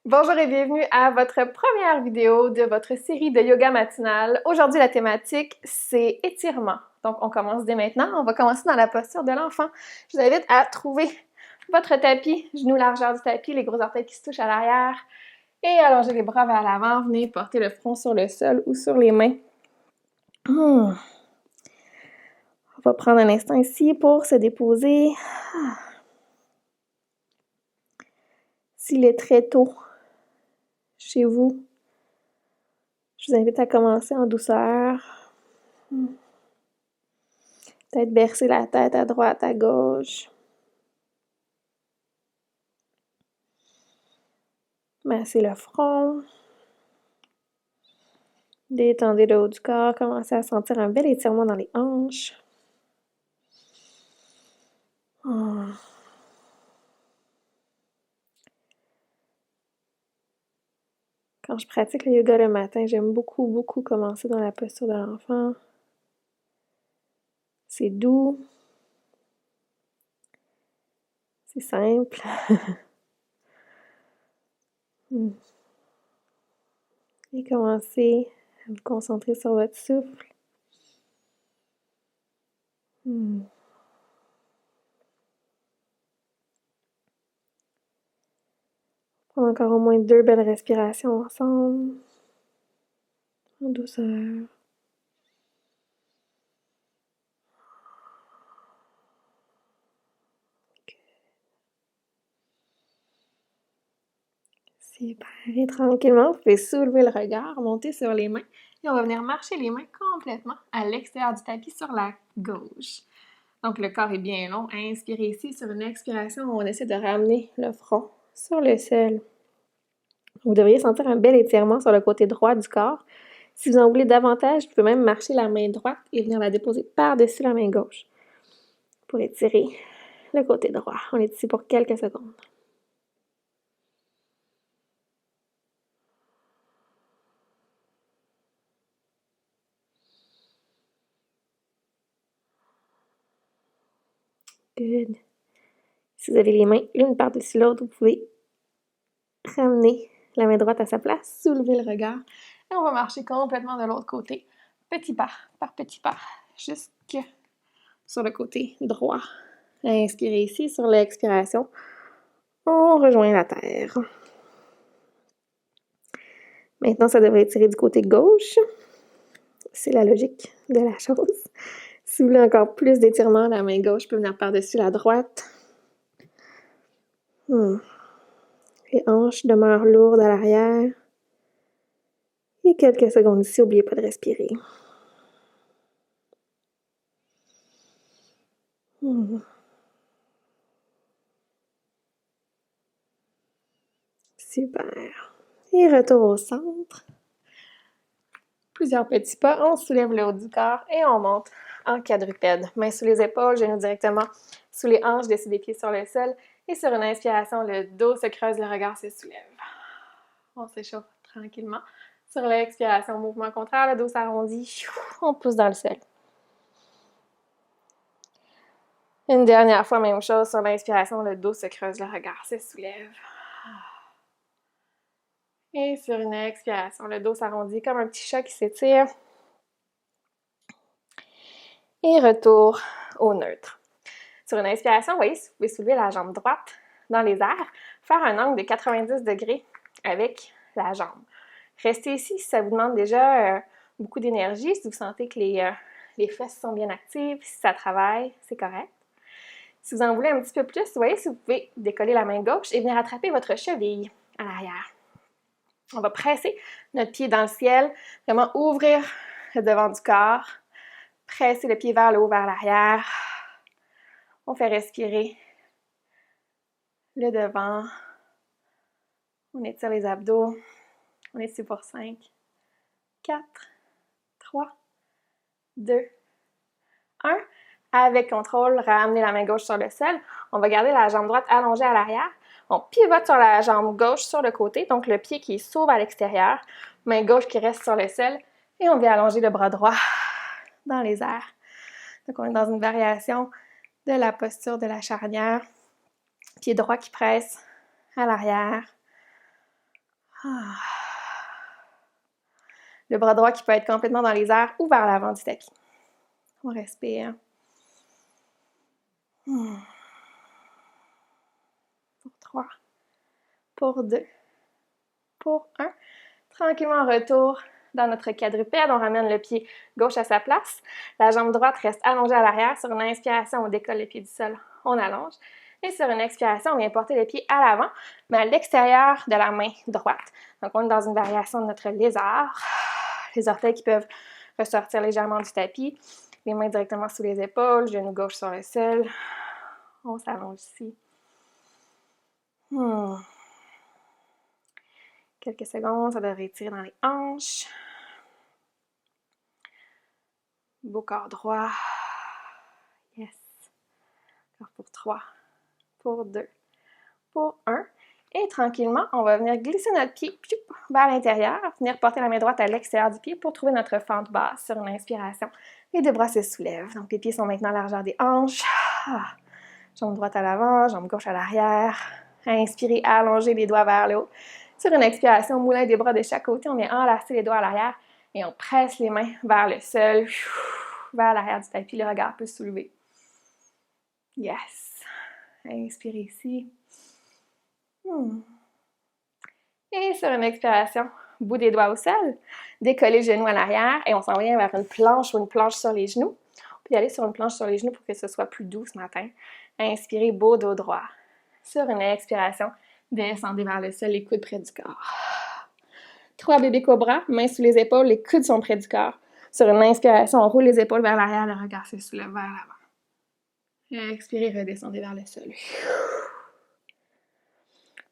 Bonjour et bienvenue à votre première vidéo de votre série de yoga matinale. Aujourd'hui, la thématique, c'est étirement. Donc, on commence dès maintenant. On va commencer dans la posture de l'enfant. Je vous invite à trouver votre tapis, genoux largeur du tapis, les gros orteils qui se touchent à l'arrière. Et allongez les bras vers l'avant. Venez porter le front sur le sol ou sur les mains. On va prendre un instant ici pour se déposer. S'il est très tôt chez vous, je vous invite à commencer en douceur. Peut-être bercer la tête à droite, à gauche. Massez le front. Détendez le haut du corps. Commencez à sentir un bel étirement dans les hanches. Quand je pratique le yoga le matin, j'aime beaucoup commencer dans la posture de l'enfant. C'est doux. C'est simple. Et commencez à vous concentrer sur votre souffle. Prendre encore au moins 2 belles respirations ensemble. En douceur. Super. Et tranquillement, vous pouvez soulever le regard, monter sur les mains. Et on va venir marcher les mains complètement à l'extérieur du tapis sur la gauche. Donc, le corps est bien long. Inspirez ici. Sur une expiration, on essaie de ramener le front sur le sol. Vous devriez sentir un bel étirement sur le côté droit du corps. Si vous en voulez davantage, vous pouvez même marcher la main droite et venir la déposer par-dessus la main gauche pour étirer le côté droit. On est ici pour quelques secondes. Good. Si vous avez les mains l'une par-dessus l'autre, vous pouvez ramener la main droite à sa place, soulever le regard et on va marcher complètement de l'autre côté, petit pas par petit pas, jusque sur le côté droit. Inspirez ici, sur l'expiration, on rejoint la terre. Maintenant, ça devrait tirer du côté gauche. C'est la logique de la chose. Si vous voulez encore plus d'étirement, la main gauche peut venir par-dessus la droite. Les hanches demeurent lourdes à l'arrière. Et quelques secondes ici, n'oubliez pas de respirer. Super. Et retour au centre. Plusieurs petits pas, on soulève le haut du corps et on monte en quadrupède. Mains sous les épaules, genoux directement sous les hanches, dessus des pieds sur le sol. Et sur une inspiration, le dos se creuse, le regard se soulève. On s'échauffe tranquillement. Sur l'expiration, mouvement contraire, le dos s'arrondit, on pousse dans le sol. Une dernière fois, même chose, sur l'inspiration, le dos se creuse, le regard se soulève. Et sur une expiration, le dos s'arrondit comme un petit chat qui s'étire. Et retour au neutre. Sur une inspiration, vous voyez, vous pouvez soulever la jambe droite dans les airs, faire un angle de 90 degrés avec la jambe. Restez ici si ça vous demande déjà beaucoup d'énergie, si vous sentez que les fesses sont bien actives, si ça travaille, c'est correct. Si vous en voulez un petit peu plus, vous voyez, si vous pouvez décoller la main gauche et venir attraper votre cheville à l'arrière. On va presser notre pied dans le ciel, vraiment ouvrir le devant du corps, presser le pied vers le haut, vers l'arrière. On fait respirer le devant. On étire les abdos. On est ici pour 5, 4, 3, 2, 1. Avec contrôle, ramenez la main gauche sur le sol. On va garder la jambe droite allongée à l'arrière. On pivote sur la jambe gauche sur le côté, donc le pied qui s'ouvre à l'extérieur, main gauche qui reste sur le sol, et on vient allonger le bras droit dans les airs. Donc on est dans une variation de la posture de la charnière. Pied droit qui presse à l'arrière. Ah. Le bras droit qui peut être complètement dans les airs ou vers l'avant du tapis. On respire. Pour 3. Pour 2. Pour 1. Tranquillement, retour dans notre quadrupède. On ramène le pied gauche à sa place. La jambe droite reste allongée à l'arrière. Sur une inspiration, on décolle le pied du sol. On allonge. Et sur une expiration, on vient porter le pied à l'avant, mais à l'extérieur de la main droite. Donc, on est dans une variation de notre lézard. Les orteils qui peuvent ressortir légèrement du tapis. Les mains directement sous les épaules. Genou gauche sur le sol. On s'allonge ici. Quelques secondes, ça devrait tirer dans les hanches. Beau corps droit. Yes. Encore pour 3. Pour 2. Pour 1. Et tranquillement, on va venir glisser notre pied vers l'intérieur, venir porter la main droite à l'extérieur du pied pour trouver notre fente basse sur une inspiration. Les deux bras se soulèvent. Donc, les pieds sont maintenant à la largeur des hanches. Jambe droite à l'avant, jambe gauche à l'arrière. Inspirez, allongez les doigts vers le haut. Sur une expiration, moulin des bras de chaque côté, on vient enlacer les doigts à l'arrière et on presse les mains vers le sol, vers l'arrière du tapis. Le regard peut se soulever. Yes. Inspirez ici. Et sur une expiration, bout des doigts au sol, décoller le genou à l'arrière et on s'en vient vers une planche ou une planche sur les genoux. On peut y aller sur une planche sur les genoux pour que ce soit plus doux ce matin. Inspirez, beau dos droit. Sur une expiration, descendez vers le sol, les coudes près du corps. 3 bébés cobras, mains sous les épaules, les coudes sont près du corps. Sur une inspiration, on roule les épaules vers l'arrière, le regard se soulève vers l'avant. Expirez, redescendez vers le sol.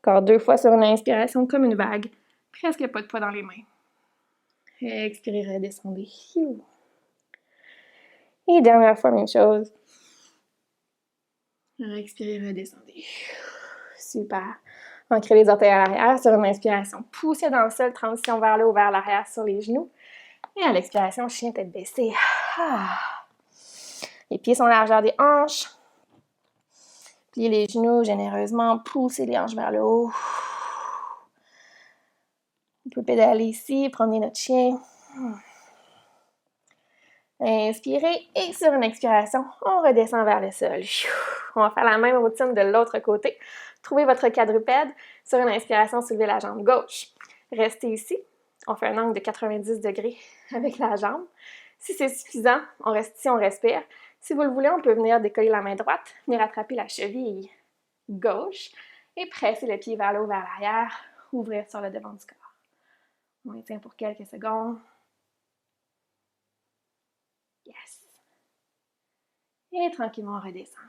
Encore 2 fois sur une inspiration, comme une vague. Presque pas de poids dans les mains. Expirez, redescendez. Et dernière fois, même chose. Expirez, redescendez. Super. Ancrez les orteils à l'arrière sur une inspiration. Poussez dans le sol, transition vers le haut, vers l'arrière sur les genoux. Et à l'expiration, chien tête baissée. Les pieds sont à la largeur des hanches. Pliez les genoux généreusement. Poussez les hanches vers le haut. On peut pédaler ici, promener notre chien. Inspirez et sur une expiration, on redescend vers le sol. On va faire la même routine de l'autre côté. Trouvez votre quadrupède. Sur une inspiration, soulevez la jambe gauche. Restez ici. On fait un angle de 90 degrés avec la jambe. Si c'est suffisant, on reste ici, on respire. Si vous le voulez, on peut venir décoller la main droite, venir attraper la cheville gauche et presser le pied vers le haut, vers l'arrière, ouvrir sur le devant du corps. On les tient pour quelques secondes. Yes. Et tranquillement, on redescend.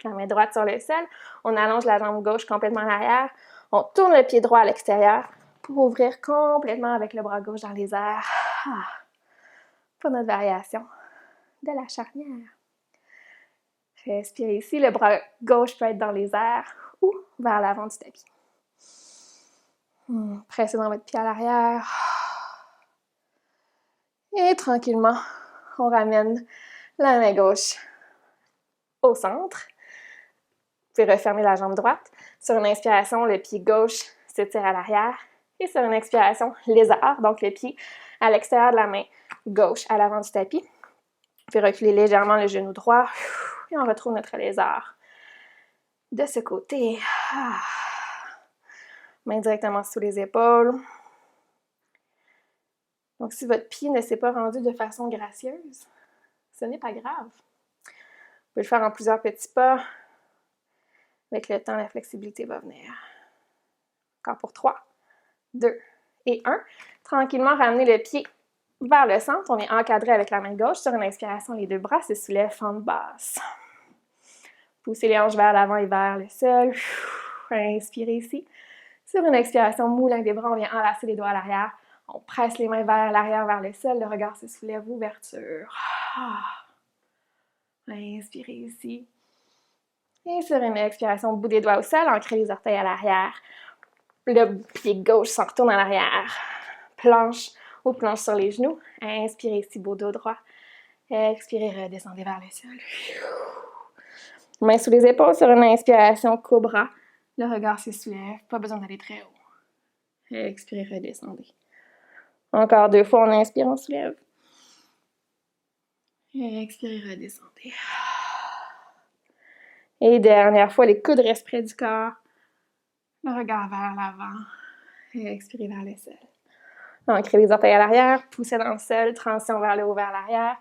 La main droite sur le sol. On allonge la jambe gauche complètement à l'arrière. On tourne le pied droit à l'extérieur pour ouvrir complètement avec le bras gauche dans les airs. Pour notre variation de la charnière. Respirez ici. Le bras gauche peut être dans les airs ou vers l'avant du tapis. Pressez dans votre pied à l'arrière. Et tranquillement, on ramène la main gauche au centre. Vous pouvez refermer la jambe droite. Sur une inspiration, le pied gauche s'étire à l'arrière. Et sur une expiration, lézard, donc le pied à l'extérieur de la main gauche à l'avant du tapis. Vous pouvez reculer légèrement le genou droit. Et on retrouve notre lézard. De ce côté. Main directement sous les épaules. Donc, si votre pied ne s'est pas rendu de façon gracieuse, ce n'est pas grave. Vous pouvez le faire en plusieurs petits pas. Avec le temps, la flexibilité va venir. Encore pour 3, 2 et 1. Tranquillement, ramenez le pied vers le centre. On vient encadrer avec la main gauche. Sur une inspiration, les deux bras se soulèvent, fente basse. Poussez les hanches vers l'avant et vers le sol. Inspirez ici. Sur une expiration, moulin des bras, on vient enlacer les doigts à l'arrière. On presse les mains vers l'arrière, vers le sol. Le regard se soulève, ouverture. Inspirez ici. Et sur une expiration, bout des doigts au sol, ancrez les orteils à l'arrière. Le pied gauche s'en retourne à l'arrière. Planche ou planche sur les genoux. Inspirez ici, beau dos droit. Expirez, redescendez vers le sol. Mains sous les épaules sur une inspiration, cobra. Le regard se soulève, pas besoin d'aller très haut. Expirez, redescendez. Encore 2 fois, on inspire, on soulève. Expirez, redescendez. Et dernière fois, les coudes restent près du corps. Le regard vers l'avant. Et expirez vers le sol. Ancrez les orteils à l'arrière, poussez dans le sol, transition vers le haut, vers l'arrière.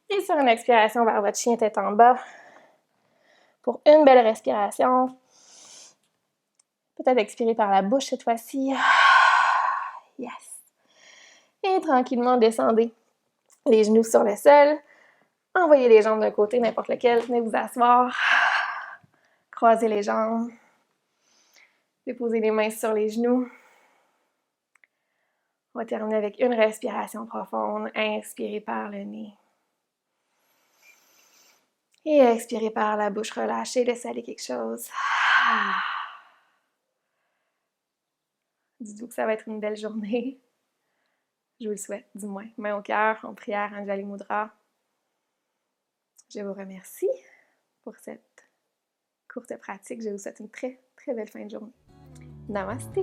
Et sur une expiration vers votre chien tête en bas. Pour une belle respiration. Peut-être expirer par la bouche cette fois-ci. Yes. Et tranquillement, descendez les genoux sur le sol. Envoyez les jambes d'un côté, n'importe lequel. Venez vous asseoir. Croisez les jambes. Déposez les mains sur les genoux. On va terminer avec une respiration profonde. Inspirez par le nez. Et expirez par la bouche. Relâchez, laissez aller quelque chose. Dites-vous que ça va être une belle journée. Je vous le souhaite, du moins. Main au cœur, en prière, Anjali Mudra. Je vous remercie pour cette courte pratique. Je vous souhaite une très, très belle fin de journée. Namaste!